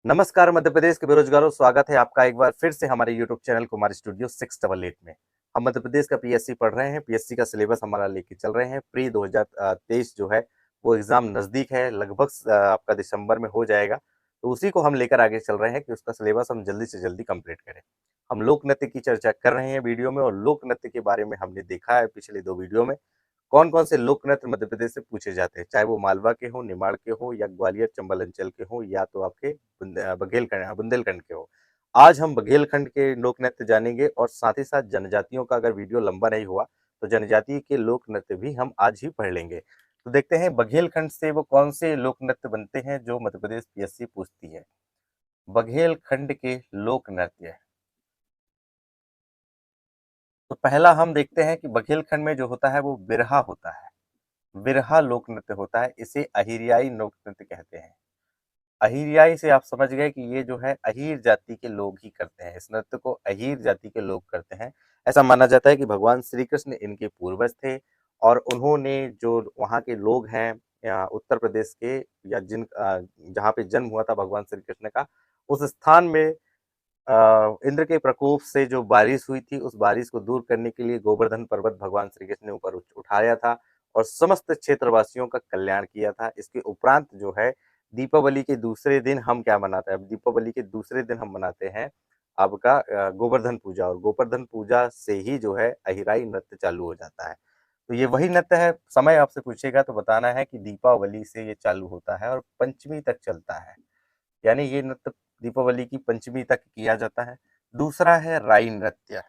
नमस्कार मध्य प्रदेश के बेरोजगारों, स्वागत है आपका एक बार फिर से हमारे यूट्यूब चैनल कुमार स्टूडियो 688 में। हम मध्य प्रदेश का पीएससी पढ़ रहे हैं। पीएससी का सिलेबस हमारा लेके चल रहे हैं। प्री 2023 जो है वो एग्जाम नजदीक है, लगभग आपका दिसंबर में हो जाएगा। तो उसी को हम लेकर आगे चल रहे हैं कि उसका सिलेबस हम जल्दी से जल्दी कंप्लीट करें। हम लोक नृत्य की चर्चा कर रहे हैं वीडियो में, और लोक नृत्य के बारे में हमने देखा है पिछले 2 वीडियो में कौन कौन से लोक नृत्य मध्य प्रदेश से पूछे जाते हैं, चाहे वो मालवा के हो, निमाड़ के हो, या ग्वालियर चंबल अंचल के हो, या तो आपके बुंदेलखंड के हो। आज हम बघेलखंड के लोक नृत्य जानेंगे, और साथ ही साथ जनजातियों का अगर वीडियो लंबा नहीं हुआ तो जनजाति के लोक नृत्य भी हम आज ही पढ़ लेंगे। तो देखते हैं बघेलखंड से वो कौन से लोक नृत्य बनते हैं जो मध्य प्रदेश पीएससी पूछती है। बघेलखंड के लोक नृत्य, तो पहला हम देखते हैं कि बघेलखंड में जो होता है वो बिरहा होता है। बिरहा लोक नृत्य होता है, इसे अहिरियाई लोक नृत्य कहते हैं। अहिरियाई से आप समझ गए कि ये जो है अहीर जाति के लोग ही करते हैं, इस नृत्य को अहीर जाति के लोग करते हैं। ऐसा माना जाता है कि भगवान श्री कृष्ण इनके पूर्वज थे, और उन्होंने जो वहाँ के लोग हैं या उत्तर प्रदेश के, या जहाँ पे जन्म हुआ था भगवान श्री कृष्ण का, उस स्थान में इंद्र के प्रकोप से जो बारिश हुई थी, उस बारिश को दूर करने के लिए गोवर्धन पर्वत भगवान श्री कृष्ण ने ऊपर उठाया था, और समस्त क्षेत्रवासियों का कल्याण किया था। इसके उपरांत जो है दीपावली के दूसरे दिन हम क्या मनाते हैं, अब दीपावली के दूसरे दिन हम मनाते हैं आपका गोवर्धन पूजा, और गोवर्धन पूजा से ही जो है अहिराई नृत्य चालू हो जाता है। तो ये वही नृत्य है। समय आपसे पूछेगा तो बताना है कि दीपावली से ये चालू होता है और पंचमी तक चलता है, यानी ये नृत्य दीपावली की पंचमी तक किया जाता है। दूसरा है राई नृत्य।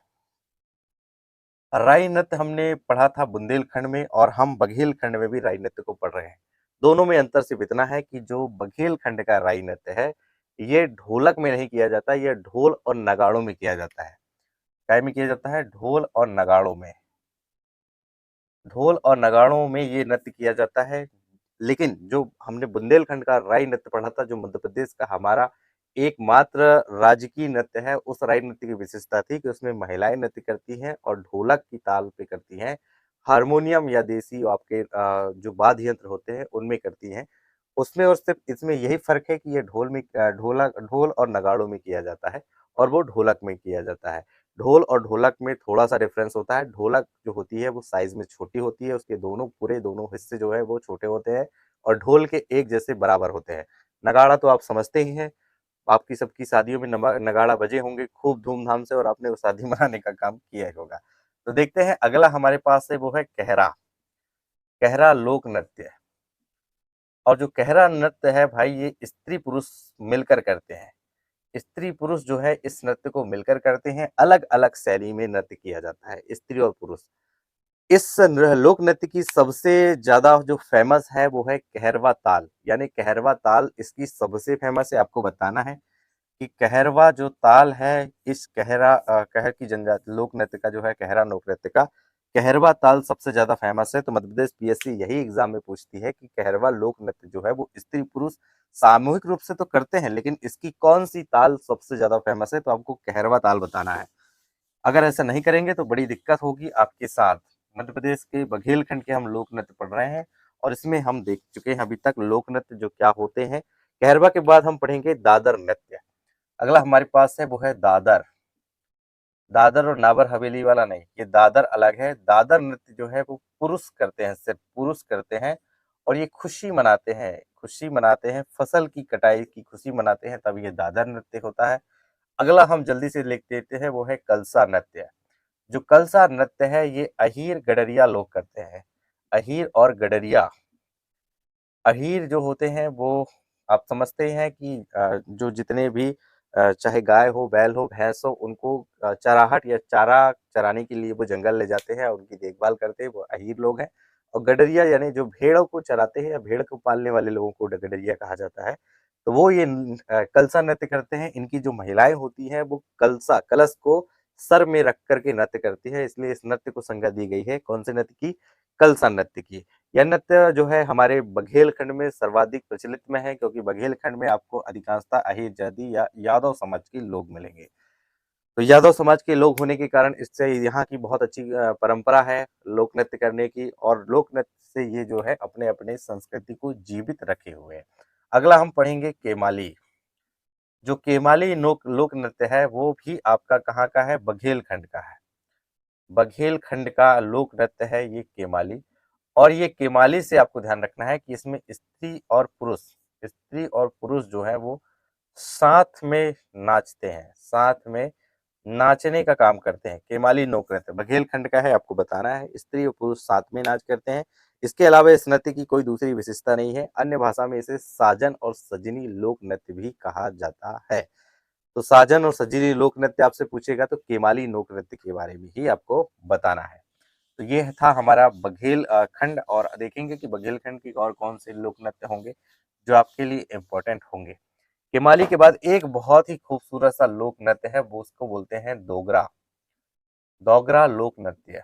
राई नृत्य हमने पढ़ा था बुंदेलखंड में, और हम बघेलखंड में भी राई नृत्य को पढ़ रहे हैं। दोनों में अंतर सिर्फ इतना है कि जो बघेलखंड का राई नृत्य है, ये ढोलक में नहीं किया जाता, ये ढोल और नगाड़ों में किया जाता है। काय में किया जाता है? ढोल और नगाड़ों में। ढोल और नगाड़ों में ये नृत्य किया जाता है। लेकिन जो हमने बुंदेलखंड का राई नृत्य पढ़ा था, जो मध्य प्रदेश का हमारा एकमात्र राजकीय नृत्य है, उस राई नृत्य की विशेषता थी कि उसमें महिलाएं नृत्य करती हैं और ढोलक की ताल पे करती हैं, हारमोनियम या देसी आपके जो वाद्य यंत्र होते हैं उनमें करती हैं। उसमें और सिर्फ इसमें यही फर्क है कि ये ढोल और नगाड़ों में किया जाता है, और वो ढोलक में किया जाता है। ढोल और ढोलक में थोड़ा सा डिफरेंस होता है। ढोलक जो होती है वो साइज में छोटी होती है, उसके दोनों हिस्से जो है वो छोटे होते हैं, और ढोल के एक जैसे बराबर होते हैं। नगाड़ा तो आप समझते ही हैं, आपकी सबकी शादियों में नगाड़ा बजे होंगे खूब धूमधाम से, और आपने वो शादी मनाने का काम किया ही होगा। तो देखते हैं अगला हमारे पास है, वो है कहरा। कहरा लोक नृत्य। और जो कहरा नृत्य है भाई, ये स्त्री पुरुष मिलकर करते हैं। स्त्री पुरुष जो है इस नृत्य को मिलकर करते हैं। अलग अलग शैली में नृत्य किया जाता है, स्त्री और पुरुष। इस लोक नृत्य की सबसे ज्यादा जो फेमस है वो है कहरवा ताल, यानी कहरवा ताल इसकी सबसे फेमस है। आपको बताना है कि कहरवा जो ताल है, इस कहर की जनजाति लोक नृत्य का जो है, कहरा लोक नृत्य का कहरवा ताल सबसे ज्यादा फेमस है। तो मध्य प्रदेश पीएससी यही एग्जाम में पूछती है कि कहरवा लोक नृत्य जो है वो स्त्री पुरुष सामूहिक रूप से तो करते हैं, लेकिन इसकी कौन सी ताल सबसे ज्यादा फेमस है, तो आपको कहरवा ताल बताना है। अगर ऐसा नहीं करेंगे तो बड़ी दिक्कत होगी आपके साथ। मध्य प्रदेश के बघेलखंड के हम लोक नृत्य पढ़ रहे हैं, और इसमें हम देख चुके हैं अभी तक लोक नृत्य जो क्या होते हैं। कहरवा के बाद हम पढ़ेंगे दादर नृत्य। अगला हमारे पास है वो है दादर। दादर और नावर हवेली वाला नहीं, ये दादर अलग है। दादर नृत्य जो है वो पुरुष करते हैं, सिर्फ पुरुष करते हैं, और ये खुशी मनाते हैं, खुशी मनाते हैं, फसल की कटाई की खुशी मनाते हैं, तब ये दादर नृत्य होता है। अगला हम जल्दी से लिख देते हैं, वो है कलसा नृत्य। जो कलसा नृत्य है ये अहीर गडरिया लोग करते हैं। अहीर और गडरिया। अहीर जो होते हैं वो आप समझते हैं कि जो जितने भी चाहे गाय हो, बैल हो, भैंस हो, उनको चराहट या चारा चराने के लिए वो जंगल ले जाते हैं और उनकी देखभाल करते हैं, वो अहीर लोग हैं। और गडरिया यानी जो भेड़ों को चराते हैं या भेड़ को पालने वाले लोगों को गडरिया कहा जाता है। तो वो ये कलसा नृत्य करते हैं। इनकी जो महिलाएं होती हैं वो कलश को सर में रख करके नृत्य करती है, इसलिए इस नृत्य को संज्ञा दी गई है कौन से नृत्य की? कलसा नृत्य की। यह नृत्य जो है हमारे बघेलखंड में सर्वाधिक प्रचलित में है, क्योंकि बघेलखंड में आपको अधिकांशतः अहीर जाति या यादव समाज के लोग मिलेंगे। तो यादव समाज के लोग होने के कारण इससे यहाँ की बहुत अच्छी परंपरा है लोक नृत्य करने की, और लोक नृत्य से ये जो है अपने अपने संस्कृति को जीवित रखे हुए हैं। अगला हम पढ़ेंगे केमाली। जो केमाली लोक नृत्य है वो भी आपका कहाँ का है, बघेलखंड का है। बघेलखंड का लोक नृत्य है ये केमाली। और ये केमाली से आपको ध्यान रखना है कि इसमें स्त्री और पुरुष जो है वो साथ में नाचते हैं, साथ में नाचने का काम करते हैं। केमाली लोक नृत्य बघेलखंड का है, आपको बताना है। स्त्री और पुरुष साथ में नाच करते हैं। इसके अलावा इस नृत्य की कोई दूसरी विशेषता नहीं है। अन्य भाषा में इसे साजन और सजनी लोक नृत्य भी कहा जाता है। तो साजन और सजनी लोक नृत्य आपसे पूछेगा तो केमाली लोक नृत्य के बारे में ही आपको बताना है। तो ये था हमारा बघेल खंड। और देखेंगे कि बघेलखंड की और कौन से लोक नृत्य होंगे जो आपके लिए इम्पोर्टेंट होंगे। केमाली के बाद एक बहुत ही खूबसूरत सा लोक नृत्य है, वो उसको बोलते हैं डोगरा। डोगरा लोक नृत्य।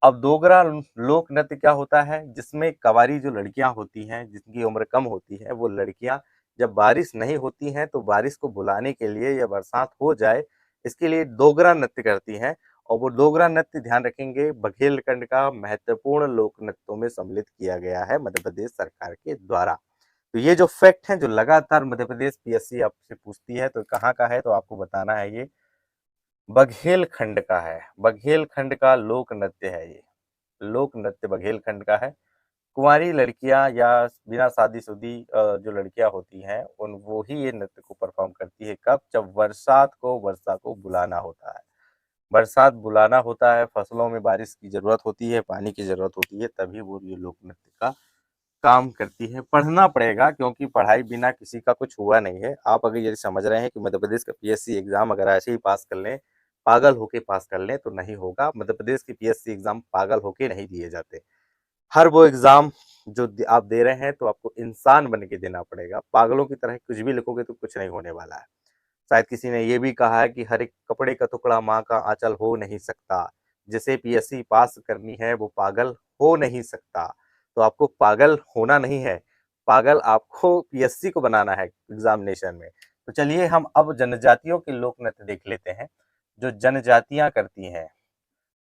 अब डोगरा लोक नृत्य क्या होता है, जिसमें कवारी जो लड़कियां होती हैं, जिनकी उम्र कम होती है, वो लड़कियां जब बारिश नहीं होती हैं तो बारिश को बुलाने के लिए या बरसात हो जाए इसके लिए डोगरा नृत्य करती हैं। और वो डोगरा नृत्य ध्यान रखेंगे बघेलखंड का महत्वपूर्ण लोक नृत्यों में सम्मिलित किया गया है मध्य प्रदेश सरकार के द्वारा। तो ये जो फैक्ट है जो लगातार मध्य प्रदेश पीएससी आपसे पूछती है तो कहाँ का है, तो आपको बताना है ये बघेलखंड का है। बघेलखंड का लोक नृत्य है ये। लोक नृत्य बघेलखंड का है। कुंवारी लड़कियां या बिना शादीशुदी जो लड़कियां होती हैं उन वो ही ये नृत्य को परफॉर्म करती है। कब? जब वर्षा को बुलाना होता है। बरसात बुलाना होता है, फसलों में बारिश की जरूरत होती है, पानी की जरूरत होती है, तभी वो ये लोक नृत्य का काम करती है। पढ़ना पड़ेगा क्योंकि पढ़ाई बिना किसी का कुछ हुआ नहीं है। आप अगर ये समझ रहे हैं कि मध्य प्रदेश का पीएससी एग्जाम अगर ऐसे ही पास कर लें, पागल होके पास कर लें, तो नहीं होगा। मध्य प्रदेश की पीएससी एग्जाम पागल होके नहीं दिए जाते। हर वो एग्जाम जो आप दे रहे हैं तो आपको इंसान बन के देना पड़ेगा। पागलों की तरह कुछ भी लिखोगे तो कुछ नहीं होने वाला है। शायद किसी ने ये भी कहा है कि हर एक कपड़े का टुकड़ा माँ का आंचल हो नहीं सकता। जिसे पीएससी पास करनी है वो पागल हो नहीं सकता। तो आपको पागल होना नहीं है, पागल आपको पीएससी को बनाना है एग्जामिनेशन में। तो चलिए हम अब जनजातियों के लोक नृत्य देख लेते हैं जो जनजातियां करती हैं।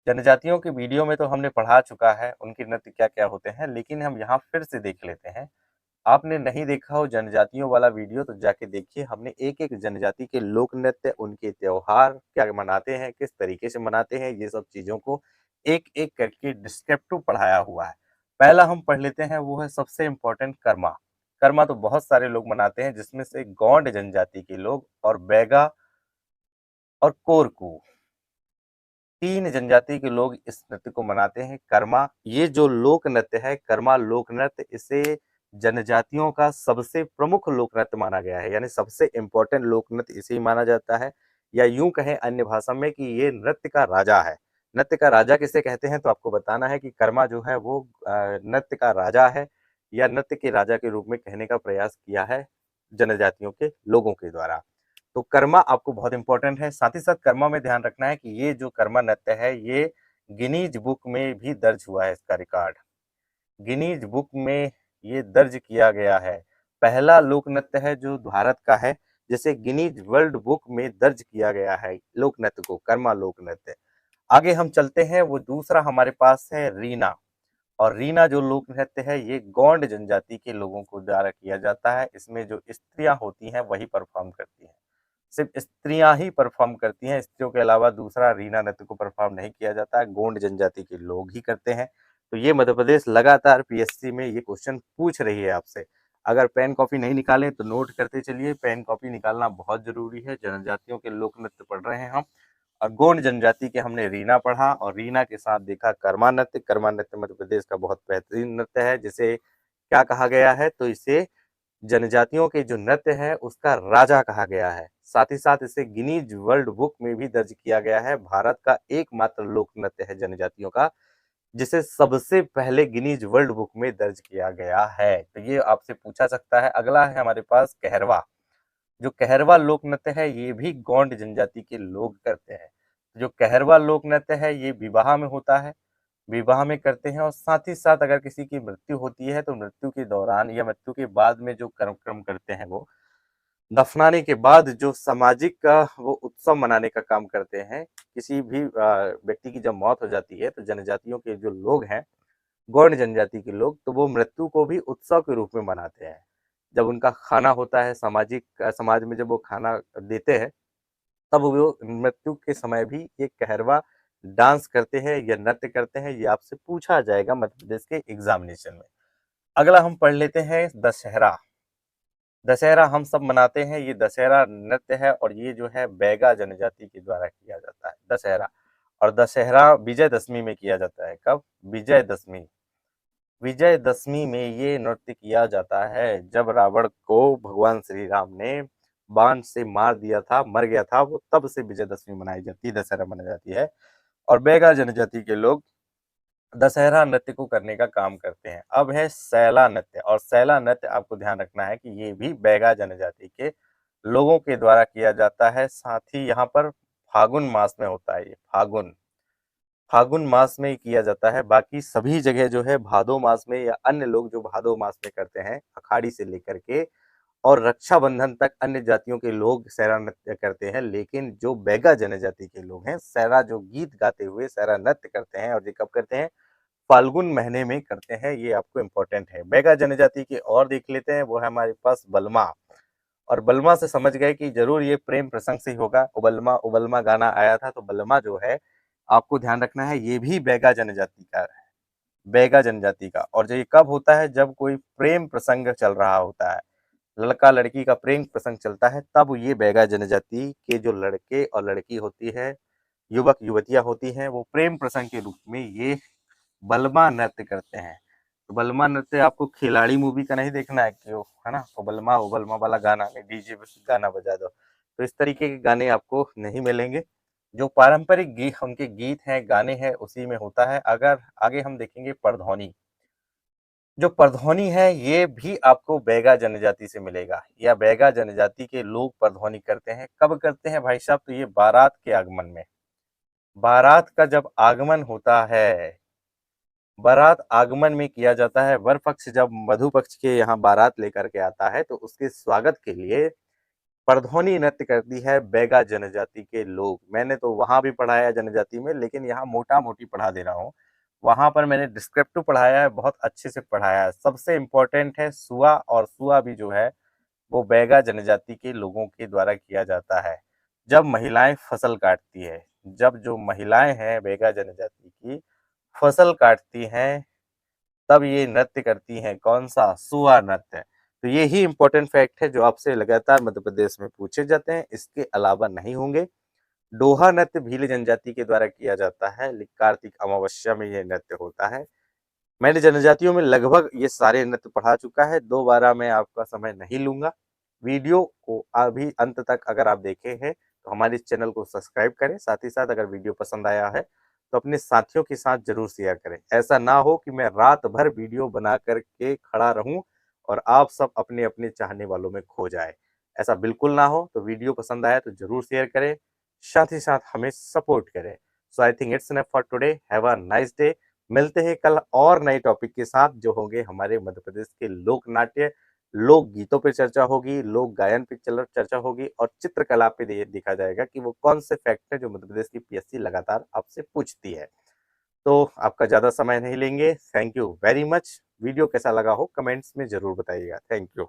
जनजातियों के वीडियो में तो हमने पढ़ा चुका है उनके नृत्य क्या क्या होते हैं, लेकिन हम यहाँ फिर से देख लेते हैं। आपने नहीं देखा हो जनजातियों वाला वीडियो तो जाके देखिए। हमने एक एक जनजाति के लोक नृत्य, उनके त्योहार क्या मनाते हैं, किस तरीके से मनाते हैं, ये सब चीजों को एक एक करके डिस्क्रिप्टिव पढ़ाया हुआ है। पहला हम पढ़ लेते हैं, वो है सबसे इम्पोर्टेंट कर्मा। कर्मा तो बहुत सारे लोग मनाते हैं, जिसमें से गौंड जनजाति के लोग और बैगा और कोरकू, तीन जनजाति के लोग इस नृत्य को मनाते हैं। कर्मा ये जो लोक नृत्य है, कर्मा लोक नृत्य, इसे जनजातियों का सबसे प्रमुख लोक नृत्य माना गया है, यानी सबसे इंपॉर्टेंट लोक नृत्य इसे ही माना जाता है। या यूं कहें अन्य भाषा में कि ये नृत्य का राजा है। नृत्य का राजा किसे कहते हैं, तो आपको बताना है कि कर्मा जो है वो नृत्य का राजा है, या नृत्य के राजा के रूप में कहने का प्रयास किया है जनजातियों के लोगों के द्वारा। तो कर्मा आपको बहुत इंपॉर्टेंट है। साथ ही साथ कर्मा में ध्यान रखना है कि ये जो कर्मा नृत्य है ये गिनीज बुक में भी दर्ज हुआ है। इसका रिकॉर्ड गिनीज बुक में ये दर्ज किया गया है। पहला लोक नृत्य है जो भारत का है, जिसे गिनीज वर्ल्ड बुक में दर्ज किया गया है लोक नृत्य को, कर्मा लोक नृत्य। आगे हम चलते हैं, वो दूसरा हमारे पास है रीना। और रीना जो लोक नृत्य है ये गौंड जनजाति के लोगों को द्वारा किया जाता है। इसमें जो स्त्रियां होती हैं वही परफॉर्म करती हैं। सिर्फ स्त्रियां ही परफॉर्म करती हैं, स्त्रियों के अलावा दूसरा रीना नृत्य को परफॉर्म नहीं किया जाता है, गोंड जनजाति के लोग ही करते हैं। तो ये मध्य प्रदेश लगातार पीएससी में ये क्वेश्चन पूछ रही है आपसे। अगर पेन कॉपी नहीं निकाले तो नोट करते चलिए, पेन कॉपी निकालना बहुत जरूरी है। जनजातियों के लोक नृत्य पढ़ रहे हैं हम, और गोंड जनजाति के हमने रीना पढ़ा और रीना के साथ देखा कर्मा नृत्य। कर्मा नृत्य मध्य प्रदेश का बहुत बेहतरीन नृत्य है, जिसे क्या कहा गया है, तो इसे जनजातियों के जो नृत्य है उसका राजा कहा गया है। साथ ही साथ इसे गिनीज वर्ल्ड बुक में भी दर्ज किया गया है। भारत का एकमात्र लोक नृत्य है जनजातियों का, जिसे सबसे पहले गिनीज वर्ल्ड बुक में दर्ज किया गया है। तो ये आपसे पूछा सकता है। अगला है हमारे पास कहरवा। जो कहरवा लोक नृत्य है ये भी गौंड जनजाति के लोग करते हैं। जो कहरवा लोक नृत्य है ये विवाह में होता है, विवाह में करते हैं। और साथ ही साथ अगर किसी की मृत्यु होती है तो मृत्यु के दौरान या मृत्यु के बाद में जो कर्म करते हैं, वो दफनाने के बाद जो सामाजिक का वो उत्सव मनाने का काम करते हैं। किसी भी व्यक्ति की जब मौत हो जाती है तो जनजातियों के जो लोग हैं, गौड़ जनजाति के लोग, तो वो मृत्यु को भी उत्सव के रूप में मनाते हैं। जब उनका खाना होता है समाज में जब वो खाना देते हैं, तब वो मृत्यु के समय भी ये कहरवा डांस करते हैं या नृत्य करते हैं, ये आपसे पूछा जाएगा मध्य प्रदेश के एग्जामिनेशन में। अगला हम पढ़ लेते हैं दशहरा। दशहरा हम सब मनाते हैं, ये दशहरा नृत्य है और ये जो है बैगा जनजाति के द्वारा किया जाता है दशहरा। और दशहरा विजयदशमी में किया जाता है। कब? विजयदशमी। विजयदशमी में ये नृत्य किया जाता है जब रावण को भगवान श्री राम ने बाण से मार दिया था, मर गया था वो, तब से विजयदशमी मनाई जाती है, दशहरा मनाई जाती है। और बैगा जनजाति के लोग दशहरा नृत्य को करने का काम करते हैं। अब है सैला नृत्य, और सैला नृत्य आपको ध्यान रखना है कि ये भी बैगा जनजाति के लोगों के द्वारा किया जाता है। साथ ही यहाँ पर फागुन मास में होता है, ये फागुन फागुन मास में ही किया जाता है। बाकी सभी जगह जो है भादो मास में, या अन्य लोग जो भादो मास में करते हैं, अखाड़ी से लेकर के और रक्षाबंधन तक अन्य जातियों के लोग सैरा नृत्य करते हैं। लेकिन जो बैगा जनजाति के लोग हैं, सैरा जो गीत गाते हुए सैरा नृत्य करते हैं, और ये कब करते हैं? फाल्गुन महीने में करते हैं। ये आपको इंपॉर्टेंट है। बैगा जनजाति की और देख लेते हैं, वो है हमारे पास बलमा। और बलमा से समझ गए कि जरूर ये प्रेम प्रसंग से ही होगा। उबलमा उबलमा गाना आया था, तो बलमा जो है आपको ध्यान रखना है, ये भी बैगा जनजाति का है, बैगा जनजाति का। और जो ये कब होता है? जब कोई प्रेम प्रसंग चल रहा होता है, लड़का लड़की का प्रेम प्रसंग चलता है, तब ये बैगा जनजाति के जो लड़के और लड़की होती है, युवक युवतियां होती हैं, वो प्रेम प्रसंग के रूप में ये बलमा नृत्य करते हैं। तो बलमा नृत्य आपको खिलाड़ी मूवी का नहीं देखना है कि है ना, ओ बलमा वाला गाना नहीं, डीजे पे गाना बजा दो, तो इस तरीके के गाने आपको नहीं मिलेंगे। जो पारंपरिक गीत उनके गीत हैं, गाने हैं, उसी में होता है। अगर आगे हम देखेंगे परधौनी, जो परधौनी है ये भी आपको बैगा जनजाति से मिलेगा, या बैगा जनजाति के लोग परधौनी करते हैं। कब करते हैं भाई साहब? तो ये बारात के आगमन में, बारात का जब आगमन होता है, बारात आगमन में किया जाता है। वर पक्ष जब वधु पक्ष के यहाँ बारात लेकर के आता है, तो उसके स्वागत के लिए परधौनी नृत्य करती है बैगा जनजाति के लोग। मैंने तो वहां भी पढ़ाया जनजाति में, लेकिन यहाँ मोटा मोटी पढ़ा दे रहा हूँ। वहां पर मैंने डिस्क्रिप्टिव पढ़ाया है, बहुत अच्छे से पढ़ाया है। सबसे इम्पोर्टेंट है सुआ, और सुआ भी जो है वो बैगा जनजाति के लोगों के द्वारा किया जाता है। जब महिलाएं फसल काटती है, जब जो महिलाएं हैं बैगा जनजाति की फसल काटती हैं, तब ये नृत्य करती हैं। कौन सा? सुआ नृत्य। तो ये ही इंपॉर्टेंट फैक्ट है जो आपसे लगातार मध्य प्रदेश में पूछे जाते हैं, इसके अलावा नहीं होंगे। डोहा नृत्य भील जनजाति के द्वारा किया जाता है, कार्तिक अमावस्या में ये नृत्य होता है। मैंने जनजातियों में लगभग ये सारे नृत्य पढ़ा चुका है, दोबारा मैं आपका समय नहीं लूंगा। वीडियो को अभी अंत तक अगर आप देखे हैं, तो हमारे चैनल को सब्सक्राइब करें। साथ ही साथ अगर वीडियो पसंद आया है, तो अपने साथियों के साथ जरूर शेयर करें। ऐसा ना हो कि मैं रात भर वीडियो बना करके खड़ा रहूं और आप सब अपने अपने चाहने वालों में खो जाए। ऐसा बिल्कुल ना हो। तो वीडियो पसंद आया तो जरूर शेयर करें, साथ ही साथ हमें सपोर्ट करें। So I think it's enough for today. Have a nice day. मिलते हैं कल और नए टॉपिक के साथ, जो होंगे हमारे मध्य प्रदेश के लोक नाट्य, लोक गीतों पे चर्चा होगी, लोक गायन पे चर्चा होगी, और चित्रकला पे देखा जाएगा कि वो कौन से फैक्ट है जो मध्य प्रदेश की पीएससी लगातार आपसे पूछती है। तो आपका ज्यादा समय नहीं लेंगे। Thank you very much. Video कैसा लगा हो कमेंट्स में जरूर बताइएगा। Thank you.